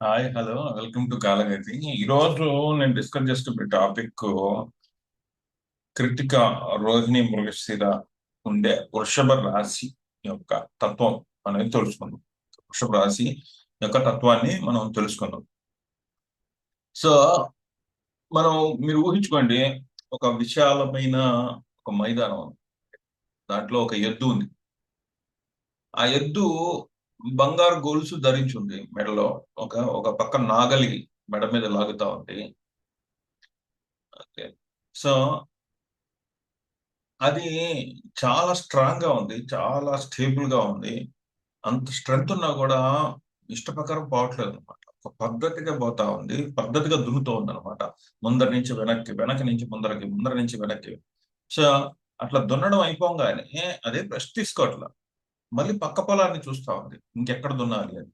Hi hello welcome to Kalagati. ఈరోజు నేను discuss చేస్తున్న టాపిక్ కృతిక రోహిణి మృగశిర ఉండే వృషభ రాశి యొక్క తత్వం అనేది తెలుసుకుందాం. వృషభ రాశి యొక్క తత్వాన్ని మనం తెలుసుకుందాం. సో మనం మీరు ఊహించుకోండి, ఒక విశాలమైన ఒక మైదానం ఉంది. దాంట్లో ఒక ఎద్దు ఉంది. ఆ ఎద్దు బంగారు గొలుసు ధరించి ఉంది మెడలో. ఒక ఒక పక్క నాగలి మెడ మీద లాగుతా ఉంది. ఓకే. సో అది చాలా స్ట్రాంగ్ గా ఉంది, చాలా స్టేబుల్ గా ఉంది. అంత స్ట్రెంగ్త్ ఉన్నా కూడా ఇష్ట ప్రకారం పోవట్లేదు అనమాట. ఒక పద్ధతిగా పోతా ఉంది, పద్ధతిగా దున్నుతూ ఉంది అనమాట. ముందరి నుంచి వెనక్కి, వెనక నుంచి ముందరకి, ముందర నుంచి వెనక్కి. సో అట్లా దున్నడం అయిపోగానే అదే రెస్ట్ తీసుకోవట్లా, మళ్ళీ పక్క పొలాన్ని చూస్తా ఉంది ఇంకెక్కడ దున్నాలి అని.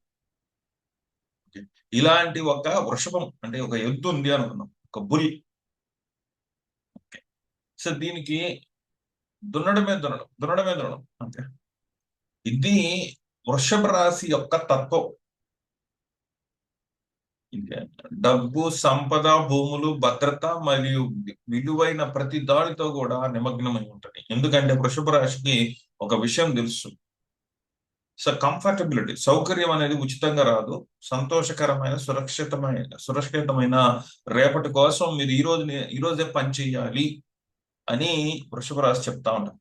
Okay. ఇలాంటి ఒక వృషభం అంటే ఒక ఎద్దు ఉంది అనుకున్నాం, ఒక బుల్. సో దీనికి దున్నడమే దున్నడం అంతే. ఇది వృషభ రాశి యొక్క తత్వం. ఇది డబ్బు, సంపద, భూములు, భద్రత మరియు విలువైన ప్రతి దానితో కూడా నిమగ్నమై ఉంటుంది. ఎందుకంటే వృషభ రాశికి ఒక విషయం తెలుసు. సో కంఫర్టబిలిటీ, సౌకర్యం అనేది ఉచితంగా రాదు. సంతోషకరమైన సురక్షితమైన రేపటి కోసం మీరు ఈ రోజే పని చేయాలి అని వృషభ రాశి చెప్తా ఉంటాం.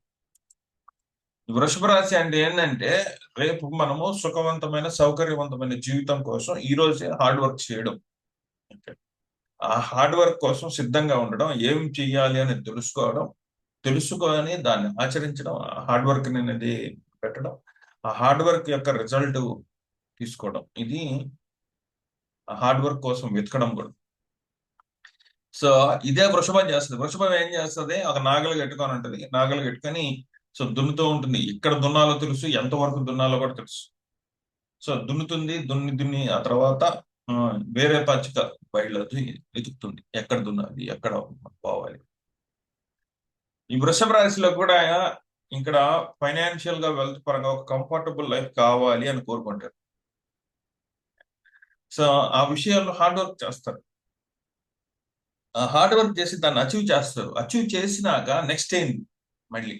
వృషభ రాశి అంటే ఏంటంటే, రేపు మనము సుఖవంతమైన సౌకర్యవంతమైన జీవితం కోసం ఈ రోజే హార్డ్ వర్క్ చేయడం. Okay. ఆ హార్డ్ వర్క్ కోసం సిద్ధంగా ఉండడం, ఏం చెయ్యాలి అని తెలుసుకోవడం, తెలుసుకొని దాన్ని ఆచరించడం, ఆ హార్డ్ వర్క్ అనేది పెట్టడం, ఆ హార్డ్ వర్క్ యొక్క రిజల్ట్ తీసుకోవడం, ఇది ఆ హార్డ్ వర్క్ కోసం వెతకడం కూడా. సో ఇదే వృషభం చేస్తుంది. వృషభం ఏం చేస్తుంది, ఒక నాగలు కట్టుకొని ఉంటుంది. నాగలు కట్టుకొని సో దున్నుతూ ఉంటుంది. ఎక్కడ దున్నాలో తెలుసు, ఎంతవరకు దున్నాలో కూడా తెలుసు. సో దున్నుతుంది, దున్ని దున్ని ఆ తర్వాత ఆ, వేరే పచ్చిక బయలుదేరి వెతుకుతుంది ఎక్కడ దున్నాలి, ఎక్కడ పోవాలి. ఈ వృషభ రాశిలో కూడా ఇక్కడ ఫైనాన్షియల్ గా వెల్త్ పరంగా ఒక కంఫర్టబుల్ లైఫ్ కావాలి అని కోరుకుంటారు. సో ఆ విషయాల్లో హార్డ్ వర్క్ చేస్తారు. ఆ హార్డ్ వర్క్ చేసి దాన్ని అచీవ్ చేస్తారు. అచీవ్ చేసినాక నెక్స్ట్ ఏంటి మళ్ళీ.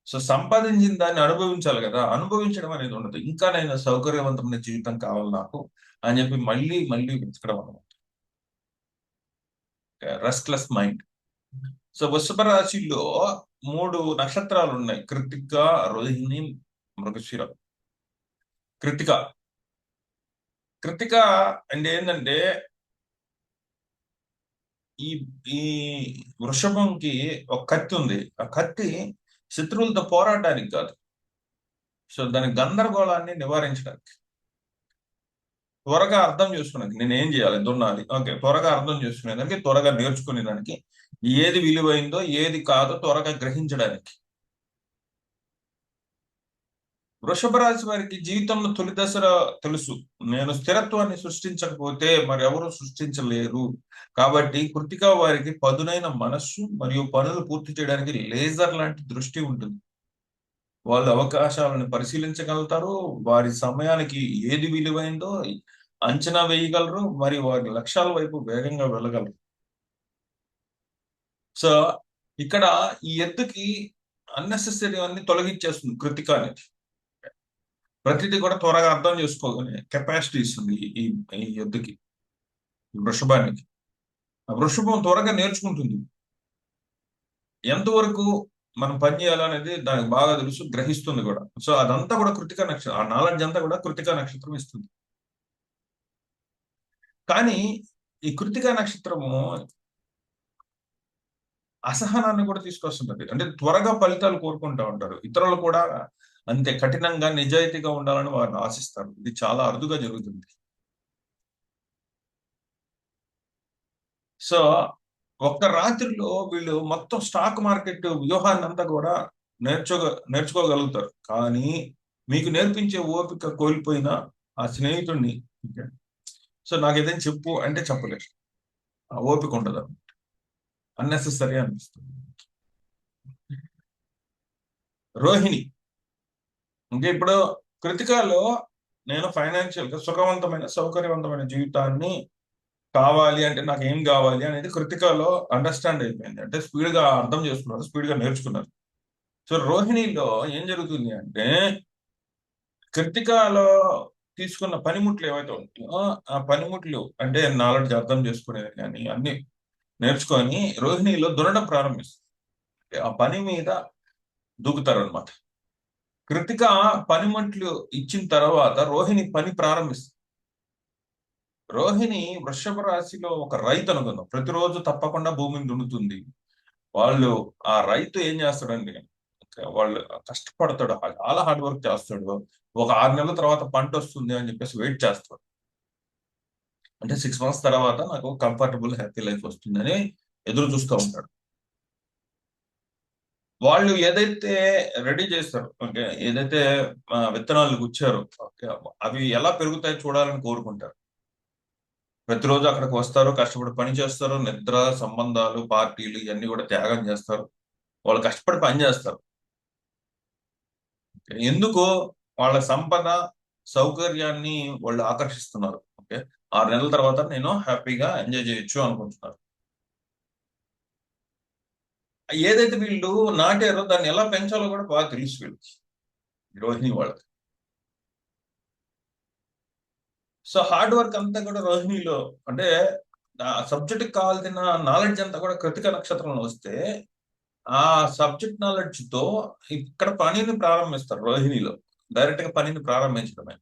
సో సంపాదించిన దాన్ని అనుభవించాలి కదా, అనుభవించడం అనేది ఉండదు. ఇంకా నేను సౌకర్యవంతమైన జీవితం కావాలి నాకు అని చెప్పి మళ్ళీ మళ్ళీ వెతకడం అనమాట. Restless mind. సో వృషభ రాశిలో 3 నక్షత్రాలు ఉన్నాయి: కృత్తిక, రోహిణి, మృగశిర. కృత్తిక కృత్తిక అంటే ఏంటంటే, ఈ ఈ వృషభంకి ఒక కత్తి ఉంది. ఆ కత్తి శత్రువులతో పోరాడడానికి కాదు, సో దాని గందరగోళాన్ని నివారించడానికి. త్వరగా అర్థం చేసుకునేది, నేను ఏం చేయాలి, దున్నాలి, ఓకే, త్వరగా అర్థం చేసుకునేదానికి, త్వరగా నేర్చుకునేదానికి, ఏది విలువైందో ఏది కాదో త్వరగా గ్రహించడానికి. వృషభ రాశి వారికి జీవితంలో తొలి దశలో తెలుసు, నేను స్థిరత్వాన్ని సృష్టించకపోతే మరి ఎవరు సృష్టించలేరు. కాబట్టి కృతిక వారికి పదునైన మనస్సు మరియు పనులు పూర్తి చేయడానికి లేజర్ లాంటి దృష్టి ఉంటుంది. వాళ్ళు అవకాశాలను పరిశీలించగలుగుతారు, వారి సమయానికి ఏది విలువైందో అంచనా వేయగలరు, మరి వారి లక్ష్యాల వైపు వేగంగా వెళ్ళగలరు. సో ఇక్కడ ఈ ఎత్తుకి అన్నెసెసరీ అన్ని తొలగించేస్తుంది కృతిక అనేది. ప్రతిదీ కూడా త్వరగా అర్థం చేసుకోగలిగే కెపాసిటీ ఇస్తుంది ఈ ఈ ఎద్దుకి, ఈ వృషభానికి. ఆ వృషభం త్వరగా నేర్చుకుంటుంది ఎంతవరకు మనం పని చేయాలనేది దానికి బాగా తెలుసు, గ్రహిస్తుంది కూడా. సో అదంతా కూడా కృతికా నక్షత్రం, ఆ నాలెడ్జ్ అంతా కూడా కృతికా నక్షత్రం ఇస్తుంది. కానీ ఈ కృతికా నక్షత్రము అసహనాన్ని కూడా తీసుకొస్తుంటది. అంటే త్వరగా ఫలితాలు కోరుకుంటా ఉంటారు. ఇతరులు కూడా అంతే కఠినంగా నిజాయితీగా ఉండాలని వారు ఆశిస్తారు. ఇది చాలా అరుదుగా జరుగుతుంది. సో ఒక్క రాత్రిలో వీళ్ళు మొత్తం స్టాక్ మార్కెట్ వ్యూహాన్ని అంతా కూడా నేర్చుకోగలుగుతారు. కానీ మీకు నేర్పించే ఓపిక కోల్పోయిన ఆ స్నేహితుడిని, సో నాకు ఏదైనా చెప్పు అంటే చెప్పలేరు. ఆ ఓపిక ఉండదు, అన్నెసెసరీ అనిపిస్తుంది. రోహిణి అంటే ఇప్పుడు కృతికాలో నేను ఫైనాన్షియల్ గా సుఖవంతమైన సౌకర్యవంతమైన జీవితాన్ని కావాలి అంటే నాకు ఏం కావాలి అనేది కృతికలో అండర్స్టాండ్ అయిపోయింది. అంటే స్పీడ్ గా అర్థం చేసుకున్నారు, స్పీడ్ గా నేర్చుకున్నారు. సో రోహిణిలో ఏం జరుగుతుంది అంటే కృతికలో తీసుకున్న పనిముట్లు ఏవైతే ఉంటాయో ఆ పనిముట్లు అంటే నాలెడ్జ్ అర్థం చేసుకునేది కానీ అన్ని నేర్చుకొని రోహిణిలో దున్నడం ప్రారంభిస్తుంది. ఆ పని మీద దూకుతారు అనమాట. కృతిక పనిముట్లు ఇచ్చిన తర్వాత రోహిణి పని ప్రారంభిస్తుంది. రోహిణి వృషభ రాశిలో ఒక రైతు అనుకుందాం, ప్రతిరోజు తప్పకుండా భూమిని దున్నుతుంది. వాళ్ళు ఆ రైతు ఏం చేస్తాడండి, వాళ్ళు కష్టపడతాడు, చాలా హార్డ్ వర్క్ చేస్తాడు. ఒక 6 నెలల తర్వాత పంట వస్తుంది అని చెప్పేసి వెయిట్ చేస్తాడు. అంటే 6 మంత్స్ తర్వాత నాకు కంఫర్టబుల్ హ్యాపీ లైఫ్ వస్తుందని ఎదురు చూస్తూ ఉంటాడు. వాళ్ళు ఏదైతే రెడీ చేస్తారు, ఓకే, ఏదైతే విత్తనాలు గుచ్చారో, ఓకే, అవి ఎలా పెరుగుతాయి చూడాలని కోరుకుంటారు. ప్రతిరోజు అక్కడికి వస్తారు, కష్టపడి పని చేస్తారు, నిద్ర, సంబంధాలు, పార్టీలు ఇవన్నీ కూడా త్యాగం చేస్తారు. వాళ్ళు కష్టపడి పని చేస్తారు. ఎందుకు? వాళ్ళ సంపద, సౌకర్యాన్ని వాళ్ళు ఆకర్షిస్తున్నారు. ఓకే, 6 నెలల తర్వాత నేను హ్యాపీగా ఎంజాయ్ చేయొచ్చు అనుకుంటున్నారు. ఏదైతే వీళ్ళు నాటారో దాన్ని ఎలా పెంచాలో కూడా బాగా తెలుసు వీళ్ళకి, రోహిణి వాళ్ళకి. సో హార్డ్ వర్క్ అంతా కూడా రోహిణిలో, అంటే ఆ సబ్జెక్ట్ కావాల్సిన నాలెడ్జ్ అంతా కూడా కృతిక నక్షత్రంలో వస్తే ఆ సబ్జెక్ట్ నాలెడ్జ్ తో ఇక్కడ పనిని ప్రారంభిస్తారు. రోహిణిలో డైరెక్ట్ గా పనిని ప్రారంభించడమే.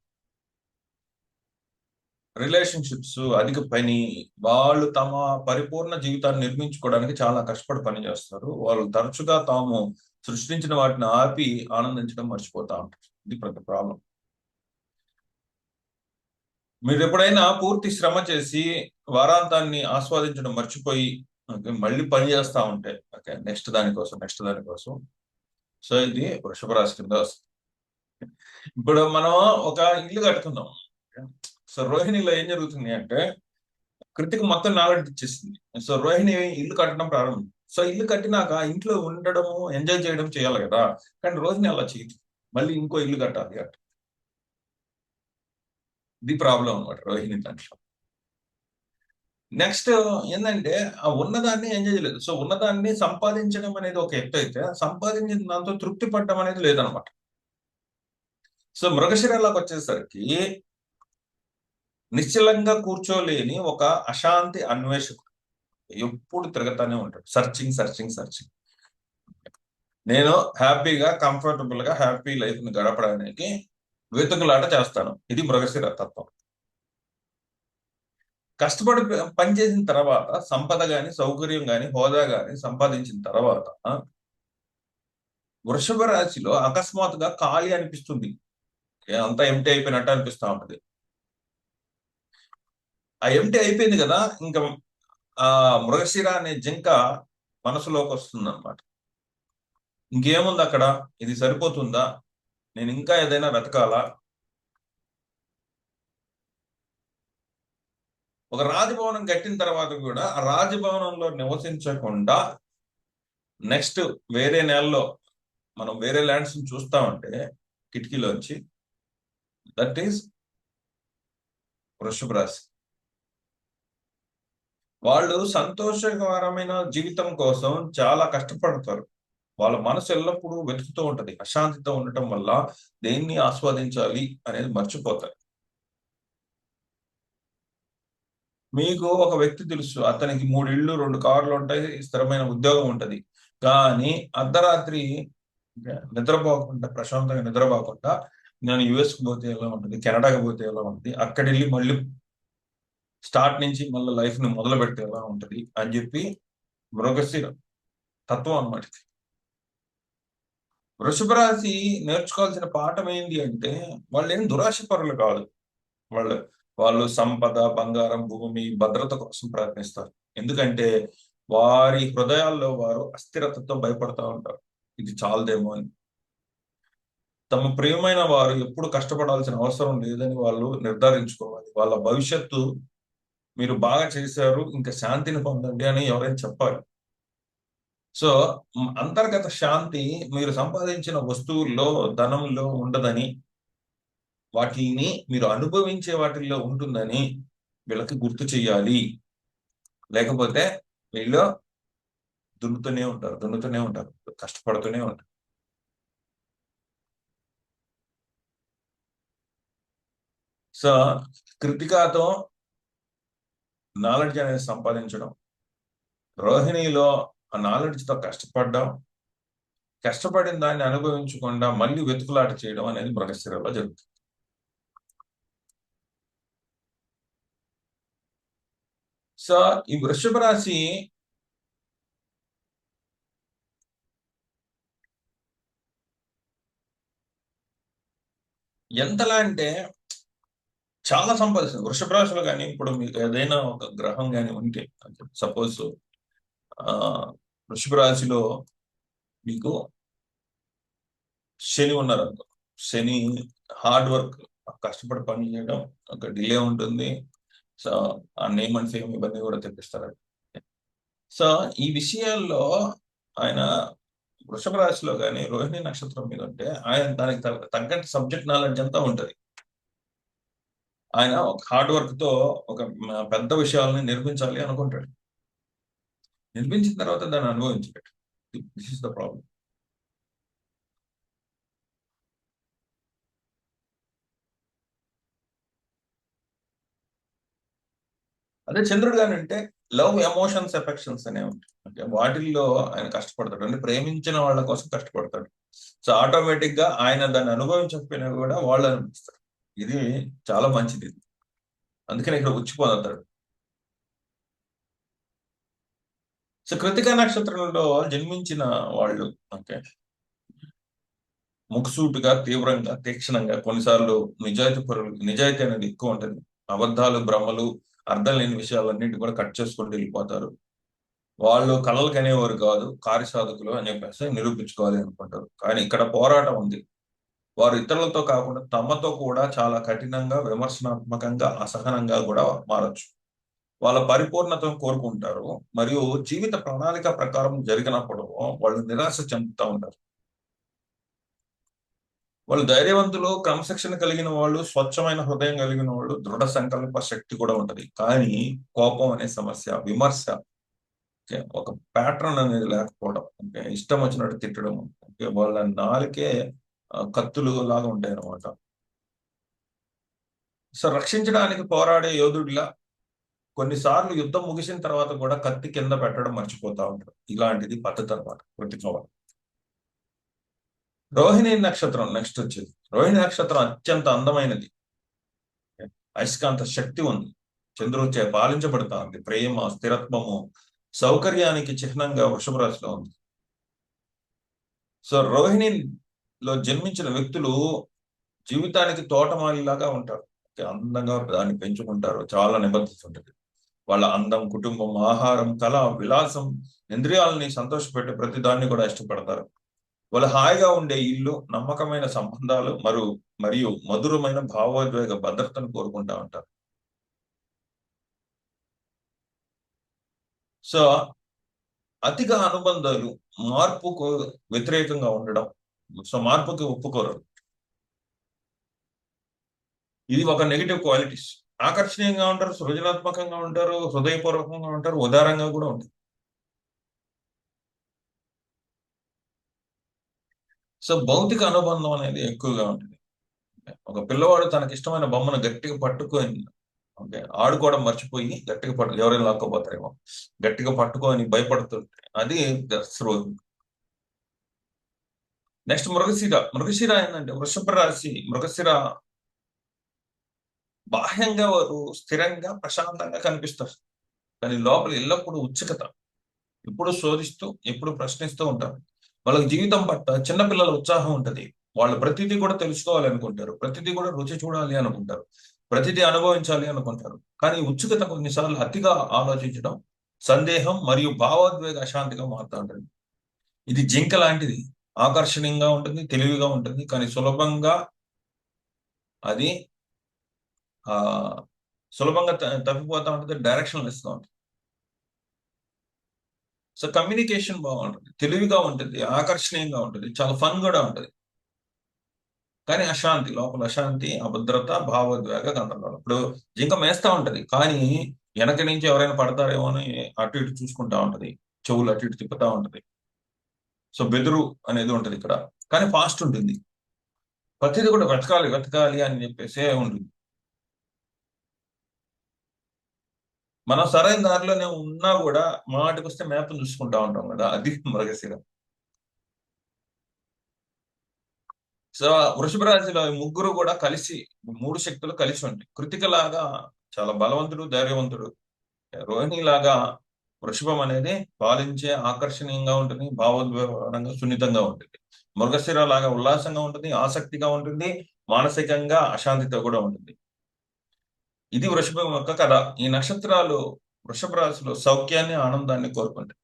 రిలేషన్షిప్స్, అధిక పని, వాళ్ళు తమ పరిపూర్ణ జీవితాన్ని నిర్మించుకోవడానికి చాలా కష్టపడి పని చేస్తారు. వాళ్ళు తరచుగా తాము సృష్టించిన వాటిని ఆపి ఆనందించడం మర్చిపోతా ఉంటారు. ఇది ప్రతి ప్రాబ్లం. మీరు ఎప్పుడైనా పూర్తి శ్రమ చేసి వారాంతాన్ని ఆస్వాదించడం మర్చిపోయి మళ్ళీ పని చేస్తా ఉంటే, ఓకే, నెక్స్ట్ దానికోసం, సో ఇది వృషభ రాశి కింద వస్తుంది. ఇప్పుడు మనం ఒక ఇల్లు కడుతున్నాం. సో రోహిణిలో ఏం జరుగుతుంది అంటే కృతిక మొత్తం నాలెడ్జ్ ఇచ్చేసింది. సో రోహిణి ఇల్లు కట్టడం ప్రారంభం. సో ఇల్లు కట్టినాక ఇంట్లో ఉండడము, ఎంజాయ్ చేయడం చేయాలి కదా, కానీ రోహిణి అలా చేయదు. మళ్ళీ ఇంకో ఇల్లు కట్టాలి అంటే ఇది ప్రాబ్లం అనమాట రోహిణి దాంట్లో. నెక్స్ట్ ఏంటంటే ఆ ఉన్నదాన్ని ఎంజాయ్ చేయలేదు. సో ఉన్నదాన్ని సంపాదించడం అనేది ఒక ఎత్తు అయితే, సంపాదించిన దాంతో తృప్తి పడడం అనేది లేదనమాట. సో మృగశిరలోకి వచ్చేసరికి నిశ్చలంగా కూర్చోలేని ఒక అశాంతి అన్వేషకుడు, ఎప్పుడు తిరగతానే ఉంటాడు, సర్చింగ్ సర్చింగ్ సర్చింగ్. నేను హ్యాపీగా కంఫర్టబుల్ గా హ్యాపీ లైఫ్ ని గడపడానికి వెతుకులాట చేస్తాను. ఇది మృగశిర తత్వం. కష్టపడి పని చేసిన తర్వాత సంపద గాని, సౌకర్యం గాని, హోదా గాని సంపాదించిన తర్వాత వృషభ రాశిలో అకస్మాత్తుగా ఖాళీ అనిపిస్తుంది. అంతా ఎంటీ అయిపోయినట్టు అనిపిస్తా ఉంటది. ఆ ఎంటీ అయిపోయింది కదా, ఇంకా ఆ మృగశిర అనే జింక మనసులోకి వస్తుంది అనమాట. ఇంకేముంది అక్కడ, ఇది సరిపోతుందా, నేను ఇంకా ఏదైనా వెతకాలా? ఒక రాజభవనం కట్టిన తర్వాత కూడా ఆ రాజభవనంలో నివసించకుండా నెక్స్ట్ వేరే నెలలో మనం వేరే ల్యాండ్స్ చూస్తా ఉంటే కిటికీలోంచి, దట్ ఈస్ వృషభ రాశి. వాళ్ళు సంతోషకరమైన జీవితం కోసం చాలా కష్టపడతారు. వాళ్ళ మనసు ఎల్లప్పుడూ వెతుకుతూ ఉంటది. అశాంతితో ఉండటం వల్ల దేన్ని ఆస్వాదించాలి అనేది మర్చిపోతారు. మీకు ఒక వ్యక్తి తెలుసు, అతనికి 3 ఇళ్ళు, 2 కార్లు ఉంటాయి, స్థిరమైన ఉద్యోగం ఉంటది. కానీ అర్ధరాత్రి నిద్రపోకుండా, ప్రశాంతంగా నిద్రపోకుండా, నేను యుఎస్కి పోతే ఎలా ఉంటుంది, కెనడాకి పోతే ఎలా ఉంటుంది, అక్కడ వెళ్ళి మళ్ళీ స్టార్ట్ నుంచి మళ్ళీ లైఫ్ ని మొదలు పెడితే ఎలా ఉంటది అని చెప్పి మృగశిర తత్వం అన్నమాట. వృషభ రాశి నేర్చుకోవాల్సిన పాఠం ఏంటి అంటే వాళ్ళు ఏం దురాశ పరులు కాదు. వాళ్ళు వాళ్ళు సంపద, బంగారం, భూమి, భద్రత కోసం ప్రయత్నిస్తారు. ఎందుకంటే వారి హృదయాల్లో వారు అస్థిరతతో భయపడతా ఉంటారు, ఇది చాలదేమో అని. తమ ప్రియమైన వారు ఎప్పుడు కష్టపడాల్సిన అవసరం లేదని వాళ్ళు నిర్ధారించుకోవాలి. వాళ్ళ భవిష్యత్తు మీరు బాగా చేశారు, ఇంకా శాంతిని పొందండి అని ఎవరైనా చెప్పాలి. సో అంతర్గత శాంతి మీరు సంపాదించిన వస్తువుల్లో, ధనంలో ఉండదని వాటిని మీరు అనుభవించే వాటిల్లో ఉంటుందని వీళ్ళకి గుర్తు చెయ్యాలి. లేకపోతే వీళ్ళు దున్నుతూనే ఉంటారు, కష్టపడుతూనే ఉంటారు. సో కృతికాతో నాలెడ్జ్ అనేది సంపాదించడం, రోహిణిలో ఆ నాలెడ్జ్ తో కష్టపడడం, కష్టపడిన దాన్ని అనుభవించకుండా మళ్ళీ వెతుకులాట చేయడం అనేది మృగశిరలో జరుగుతుంది. సో ఈ వృషభ రాశి ఎంతలా అంటే చాలా సంపాదిస్తుంది. వృషభ రాశిలో కానీ ఇప్పుడు మీకు ఏదైనా ఒక గ్రహం కానీ ఉంటే, సపోజ్ ఆ వృషభ రాశిలో మీకు శని ఉన్నారనుకో, శని హార్డ్ వర్క్, కష్టపడి పని చేయడం, ఒక డిలే ఉంటుంది. సో ఆ నేమ్ అండ్ ఫేమ్ ఇవన్నీ కూడా తెప్పిస్తారు. సో ఈ విషయాల్లో ఆయన వృషభ రాశిలో కానీ రోహిణి నక్షత్రం మీద ఉంటే ఆయన దానికి తగ్గట్టు సబ్జెక్ట్ నాలెడ్జ్ అంతా ఉంటుంది. ఆయన ఒక హార్డ్ వర్క్ తో ఒక పెద్ద విషయాలని నిర్మించాలి అనుకుంటాడు. నిర్మించిన తర్వాత దాన్ని అనుభవించలేడు. This is the problem. అదే చంద్రుడు గాని అంటే లవ్, ఎమోషన్స్, ఎఫెక్షన్స్ అనేవి ఉంటాయి. అంటే వాటిల్లో ఆయన కష్టపడతాడు, అంటే ప్రేమించిన వాళ్ళ కోసం కష్టపడతాడు. సో ఆటోమేటిక్ గా ఆయన దాన్ని అనుభవించకపోయినా కూడా వాళ్ళు అనిపిస్తారు. ఇది చాలా మంచిది. అందుకని ఇక్కడ ఉచ్చి పొందుతాడు. సో కృతికా నక్షత్రంలో జన్మించిన వాళ్ళు ఓకే ముక్కుసూటిగా, తీవ్రంగా, తీక్షణంగా, కొన్నిసార్లు నిజాయితీ అనేది ఎక్కువ ఉంటుంది. అబద్ధాలు, భ్రమలు, అర్థం లేని విషయాలన్నింటి కూడా కట్ చేసుకుంటూ వెళ్ళిపోతారు. వాళ్ళు కలలు కనేవారు కాదు, కార్యసాధకులు అని చెప్పేసి నిరూపించుకోవాలి అనుకుంటారు. కానీ ఇక్కడ పోరాటం ఉంది. వారు ఇతరులతో కాకుండా తమతో కూడా చాలా కఠినంగా, విమర్శనాత్మకంగా, అసహనంగా కూడా మారచ్చు. వాళ్ళ పరిపూర్ణతను కోరుకుంటారు మరియు జీవిత ప్రణాళిక ప్రకారం జరిగినప్పుడు వాళ్ళు నిరాశ చెందుతూ ఉంటారు. వాళ్ళు ధైర్యవంతులు, క్రమశిక్షణ కలిగిన వాళ్ళు, స్వచ్ఛమైన హృదయం కలిగిన వాళ్ళు, దృఢ సంకల్ప శక్తి కూడా ఉంటది. కానీ కోపం అనే సమస్య, విమర్శ, ఒక ప్యాటర్న్ అనేది లేకపోవడం, అంటే ఇష్టం వచ్చినట్టు తిట్టడం, వాళ్ళ నాలుకే కత్తులు లాగా ఉంటాయి అన్నమాట. సో రక్షించడానికి పోరాడే యోధుడిలా కొన్నిసార్లు యుద్ధం ముగిసిన తర్వాత కూడా కత్తి కింద పెట్టడం మర్చిపోతా ఉంటారు. ఇలాంటిది పద్ధతి అనమాట ప్రతికోవాలి. రోహిణి నక్షత్రం నెక్స్ట్ వచ్చేది. రోహిణి నక్షత్రం అత్యంత అందమైనది, అయస్కాంత శక్తి ఉంది, చంద్రుడిచే పాలించబడతా ఉంది. ప్రేమ, స్థిరత్వము, సౌకర్యానికి చిహ్నంగా వృషభ రాశిలో ఉంది. సో రోహిణిలో జన్మించిన వ్యక్తులు జీవితానికి తోటమాలిలాగా ఉంటారు. అందంగా దాన్ని పెంచుకుంటారు, చాలా నిబద్ధత ఉంటుంది. వాళ్ళ అందం, కుటుంబం, ఆహారం, కళ, విలాసం, ఇంద్రియాలని సంతోషపెట్టే ప్రతి దాన్ని కూడా ఇష్టపడతారు. వాళ్ళు హాయిగా ఉండే ఇల్లు, నమ్మకమైన సంబంధాలు మరియు మధురమైన భావోద్వేగ భద్రతను కోరుకుంటా ఉంటారు. సో అతిగా అనుబంధాలు, మార్పుకు వ్యతిరేకంగా ఉండడం, సో మార్పుకి ఒప్పుకోరు. ఇది ఒక నెగిటివ్ క్వాలిటీస్. ఆకర్షణీయంగా ఉంటారు, సృజనాత్మకంగా ఉంటారు, హృదయపూర్వకంగా ఉంటారు, ఉదారంగా కూడా ఉంటారు. సో భౌతిక అనుబంధం అనేది ఎక్కువగా ఉంటుంది. ఒక పిల్లవాడు తనకి ఇష్టమైన బొమ్మను గట్టిగా పట్టుకొని ఓకే ఆడుకోవడం మర్చిపోయి గట్టిగా ఎవరైనా లాక్కోపోతారేమో, గట్టిగా పట్టుకొని భయపడుతుంటే అది రోహిణి. నెక్స్ట్ మృగశిర. మృగశిర ఏంటంటే వృషభ రాశి. మృగశిర బాహ్యంగా వారు స్థిరంగా, ప్రశాంతంగా కనిపిస్తారు, కానీ లోపల ఎల్లప్పుడూ ఉత్సుకత, ఎప్పుడు శోధిస్తూ, ఎప్పుడు ప్రశ్నిస్తూ ఉంటారు. వాళ్ళకి జీవితం పట్ల చిన్నపిల్లల ఉత్సాహం ఉంటది. వాళ్ళు ప్రతిదీ కూడా తెలుసుకోవాలి అనుకుంటారు, ప్రతిదీ కూడా రుచి చూడాలి అనుకుంటారు, ప్రతిదీ అనుభవించాలి అనుకుంటారు. కానీ ఉత్సుకత కొన్నిసార్లు అతిగా ఆలోచించడం, సందేహం మరియు భావోద్వేగ అశాంతిగా మారుతూ ఉంటుంది. ఇది జింక లాంటిది, ఆకర్షణీయంగా ఉంటుంది, తెలివిగా ఉంటుంది, కానీ అది ఆ సులభంగా తప్పిపోతా ఉంటుంది, డైరెక్షన్ ఇస్తూ ఉంటుంది. సో కమ్యూనికేషన్ బాగుంటుంది, తెలివిగా ఉంటుంది, ఆకర్షణీయంగా ఉంటుంది, చాలా ఫన్ కూడా ఉంటుంది. కానీ అశాంతి, లోపల అశాంతి, అభద్రత, భావోద్వేగ గందరగోళం. ఇప్పుడు జింక మేస్తా ఉంటది, కానీ వెనక నుంచి ఎవరైనా పడతారేమో అని అటు ఇటు చూసుకుంటా ఉంటది, చెవులు అటు ఇటు తిప్పుతా ఉంటది. సో బెదురు అనేది ఉంటది ఇక్కడ, కానీ ఫాస్ట్ ఉంటుంది. ప్రతిదీ కూడా వెతకాలి వెతకాలి అని చెప్పేసి ఉంటుంది. మనం సరైన దారిలోనే ఉన్నా కూడా మాటికి వస్తే మేపను చూసుకుంటా ఉంటాం కదా, అది మృగశిర. సో వృషభ రాశిలో ఈ ముగ్గురు కూడా కలిసి, మూడు శక్తులు కలిసి ఉంటాయి. కృతిక లాగా చాలా బలవంతుడు, ధైర్యవంతుడు. రోహిణి లాగా వృషభం అనేది పాలించే, ఆకర్షణీయంగా ఉంటుంది, భావోద్వేగంగా సున్నితంగా ఉంటుంది. మృగశిర లాగా ఉల్లాసంగా ఉంటుంది, ఆసక్తిగా ఉంటుంది, మానసికంగా అశాంతితో కూడా ఉంటుంది. ఇది వృషభం యొక్క కథ. ఈ నక్షత్రాలు వృషభ రాశిలో సౌఖ్యాన్ని, ఆనందాన్ని కోరుకుంటాయి.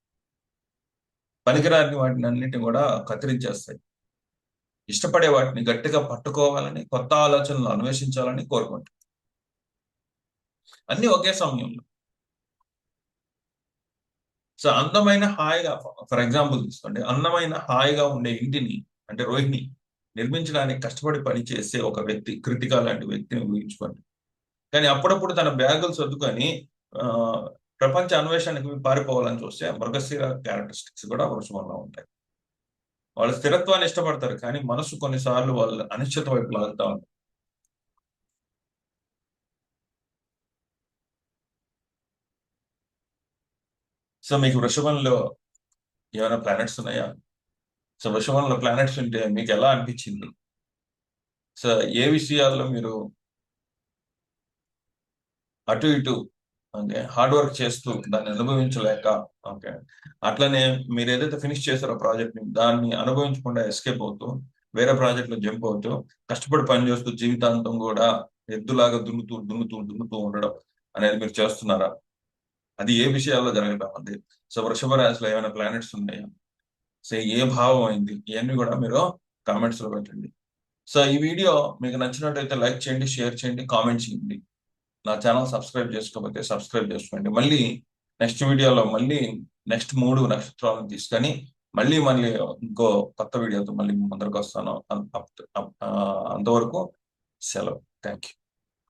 పనికిరాని వాటిని అన్నిటిని కూడా కత్తిరించేస్తాయి. ఇష్టపడే వాటిని గట్టిగా పట్టుకోవాలని, కొత్త ఆలోచనలు అన్వేషించాలని కోరుకుంటాయి. అన్ని ఒకే సమయంలో. సో అందమైన హాయిగా, ఫర్ ఎగ్జాంపుల్ తీసుకోండి, అందమైన హాయిగా ఉండే ఇంటిని, అంటే రోహిణి నిర్మించడానికి కష్టపడి పనిచేసే ఒక వ్యక్తి, కృతిక లాంటి వ్యక్తిని ఊహించుకోండి. కానీ అప్పుడప్పుడు తన బ్యాగులు సర్దుకొని ఆ ప్రపంచ అన్వేషణకి పారిపోవాలని చూస్తే మృగశిర క్యారెక్టరిస్టిక్స్ కూడా వృషభంలో ఉంటాయి. వాళ్ళు స్థిరత్వాన్ని ఇష్టపడతారు, కానీ మనసు కొన్నిసార్లు వాళ్ళు అనిశ్చిత వైపు లాగుతా ఉంటారు. సో మీకు వృషభంలో ఏమైనా ప్లానెట్స్ ఉన్నాయా? సో వృషభంలో ప్లానెట్స్ ఉంటే మీకు ఎలా అనిపించింది? సో ఏ విషయాల్లో మీరు అటు ఇటు, ఓకే, హార్డ్ వర్క్ చేస్తూ దాన్ని అనుభవించలేక, ఓకే, అట్లనే మీరు ఏదైతే ఫినిష్ చేశారో ప్రాజెక్ట్ ని, దాన్ని అనుభవించకుండా ఎస్కేప్ అవుతూ వేరే ప్రాజెక్ట్ లో జంప్ అవుతూ కష్టపడి పని చేస్తూ జీవితాంతం కూడా ఎద్దులాగా దున్నుతూ దున్నుతూ దున్నుతూ ఉండడం అనేది మీరు చేస్తున్నారా? అది ఏ విషయాల్లో జరగడం ఉంది? సో వృషభ రాశిలో ఏమైనా ప్లానెట్స్ ఉన్నాయా? సో ఏ భావం అయింది, ఇవన్నీ కూడా మీరు కామెంట్స్ లో పెట్టండి. సో ఈ వీడియో మీకు నచ్చినట్టయితే లైక్ చేయండి, షేర్ చేయండి, కామెంట్ చేయండి. నా ఛానల్ సబ్స్క్రైబ్ చేసుకోకపోతే సబ్స్క్రైబ్ చేసుకోండి. మళ్ళీ నెక్స్ట్ వీడియోలో మళ్ళీ నెక్స్ట్ 3 నక్షత్రాలను తీసుకొని మళ్ళీ ఇంకో కొత్త వీడియోతో మళ్ళీ ముందరకు వస్తాను. అంతవరకు సెలవు. Thank you.